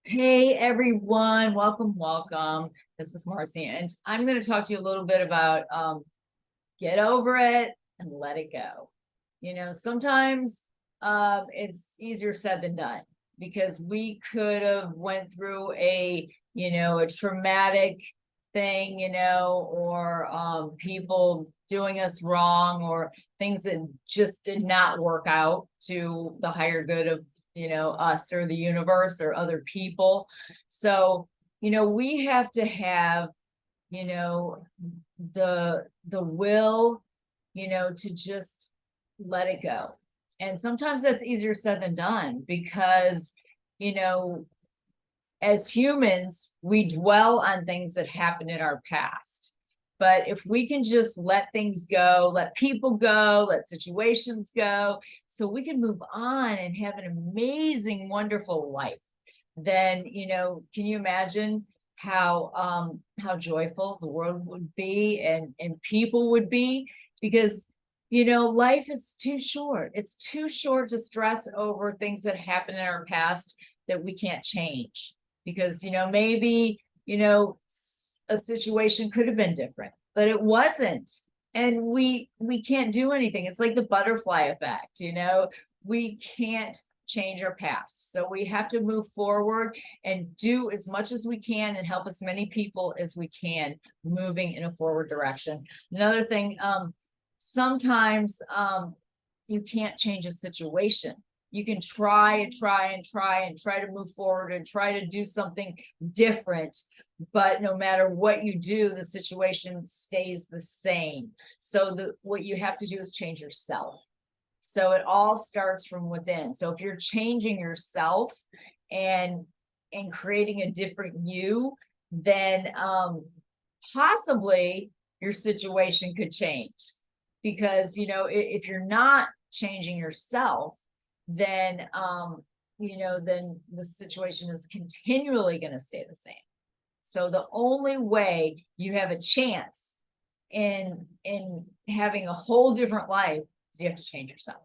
Hey everyone, welcome. This is Marcy, and I'm going to talk to you a little bit about get over it and let it go. Sometimes it's easier said than done because we could have went through a traumatic thing, or people doing us wrong or things that just did not work out to the higher good of us or the universe or other people. So we have to have you know the will to just let it go. And sometimes that's easier said than done because you know as humans, we dwell on things that happened in our past. But if we can just let things go, let people go, let situations go, so we can move on and have an amazing, wonderful life, then, can you imagine how joyful the world would be and people would be? Because, life is too short. It's too short to stress over things that happened in our past that we can't change because maybe a situation could have been different, but it wasn't, and we can't do anything. It's like the butterfly effect. We can't change our past, so we have to move forward and do as much as we can and help as many people as we can moving in a forward direction. Another thing, sometimes you can't change a situation. You can try and try to move forward and try to do something different, but no matter what you do, the situation stays the same. So what you have to do is change yourself. So it all starts from within. So if you're changing yourself and creating a different you, then possibly your situation could change. Because if you're not changing yourself, then then the situation is continually going to stay the same. So the only way you have a chance in having a whole different life is you have to change yourself.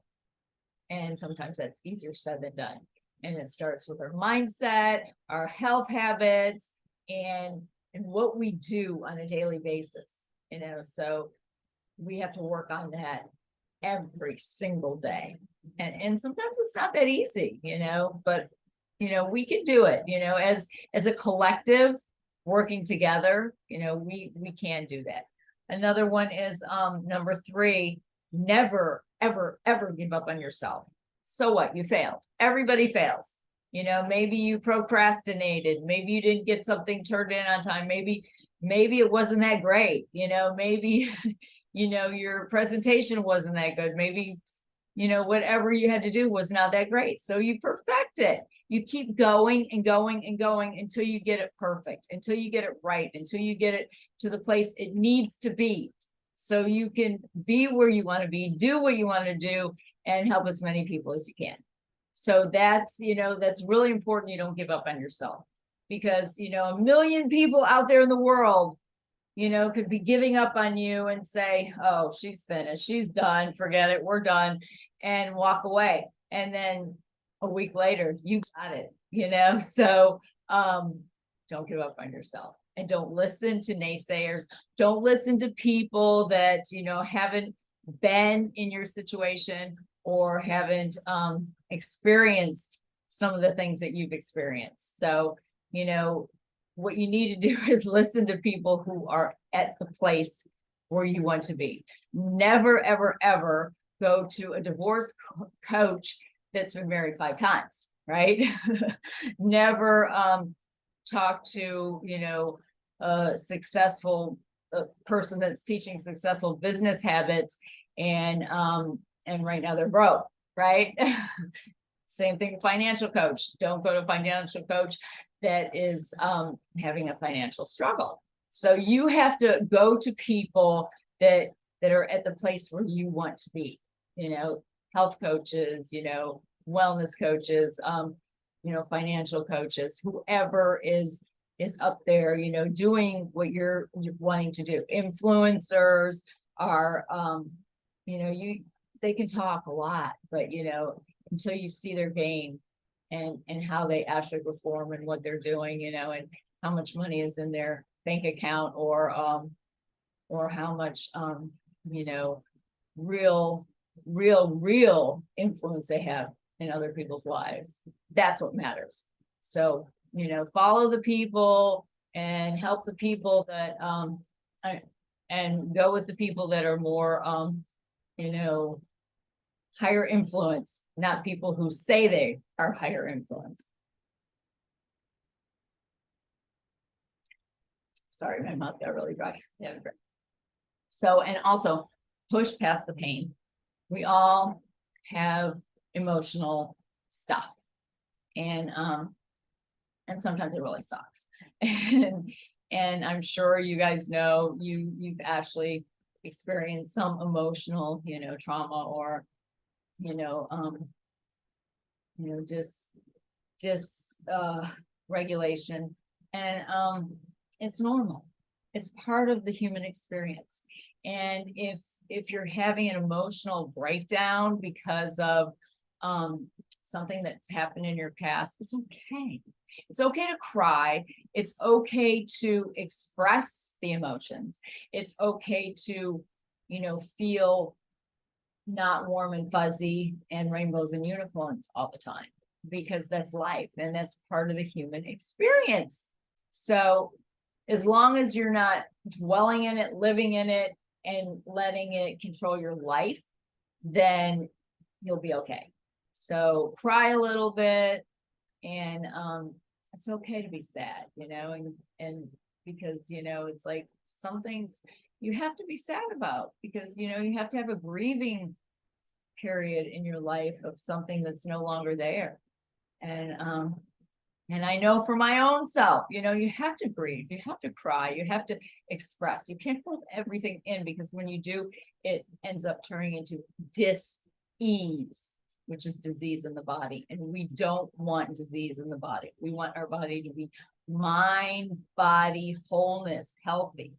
And sometimes that's easier said than done. And it starts with our mindset, our health habits, and what we do on a daily basis. So we have to work on that every single day. And sometimes it's not that easy, but we can do it, as a collective working together, we can do that. Another one is number 3, never, ever, ever give up on yourself. So what? You failed. Everybody fails. Maybe you procrastinated. Maybe you didn't get something turned in on time. Maybe it wasn't that great. Maybe, your presentation wasn't that good. Maybe, whatever you had to do was not that great. So you perfect it. You keep going and going and going until you get it perfect, until you get it right, until you get it to the place it needs to be. So you can be where you want to be, do what you want to do, and help as many people as you can. So that's really important. You don't give up on yourself, because, a million people out there in the world, could be giving up on you and say, oh, she's finished, she's done, forget it, we're done, and walk away. And then a week later, you got it, so don't give up on yourself. And don't listen to naysayers. Don't listen to people that, haven't been in your situation or haven't experienced some of the things that you've experienced. So, what you need to do is listen to people who are at the place where you want to be. Never, ever, ever go to a divorce coach that's been married 5 times, right? Never talk to, a successful person that's teaching successful business habits, and right now they're broke, right? Same thing, financial coach. Don't go to a financial coach that is having a financial struggle. So you have to go to people that are at the place where you want to be, health coaches, wellness coaches, financial coaches, whoever is up there, doing what you're wanting to do. Influencers are, they can talk a lot, but, until you see their game and how they actually perform and what they're doing, you know, and how much money is in their bank account, or how much, you know, real influence they have in other people's lives. That's what matters. So, you know, follow the people and help the people that, and go with the people that are more, you know, higher influence, not people who say they are higher influence. Sorry, my mouth got really dry. Yeah. So, and also push past the pain. We all have emotional stuff, and sometimes it really sucks. And I'm sure you guys know, you've actually experienced some emotional, you know, trauma, or, you know, just regulation, and it's normal. It's part of the human experience. And if you're having an emotional breakdown because of something that's happened in your past, it's okay. It's okay to cry. It's okay to express the emotions. It's okay to, you know, feel not warm and fuzzy and rainbows and unicorns all the time, because that's life and that's part of the human experience. So as long as you're not dwelling in it, living in it, and letting it control your life, then you'll be okay. So cry a little bit, and it's okay to be sad, you know, and because, you know, it's like some things you have to be sad about, because, you know, you have to have a grieving period in your life of something that's no longer there. And I know for my own self, you know, you have to grieve, you have to cry, you have to express. You can't hold everything in, because when you do, it ends up turning into dis-ease, which is disease in the body. And we don't want disease in the body. We want our body to be mind, body, wholeness, healthy.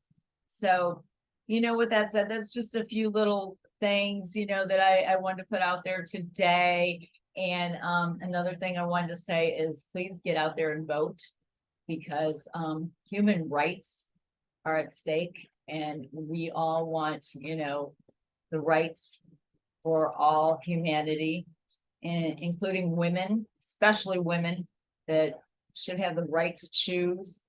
So, you know, with that said, that's just a few little things, you know, that I wanted to put out there today. And another thing I wanted to say is, please get out there and vote, because human rights are at stake, and we all want, you know, the rights for all humanity, and including women, especially women, that should have the right to choose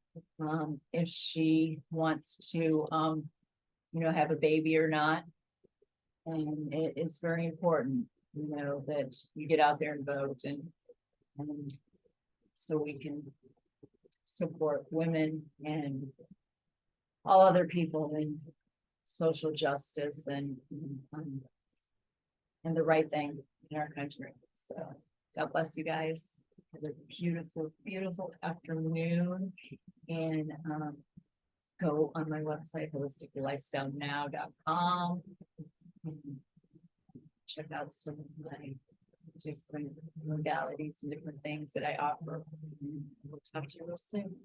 if she wants to, you know, have a baby or not. And it's very important, you know, that you get out there and vote, and so we can support women and all other people in social justice and the right thing in our country. So God bless you guys. Have a beautiful, beautiful afternoon, and go on my website, holisticlifestylenow.com. Check out some of my different modalities and different things that I offer. We'll talk to you real soon.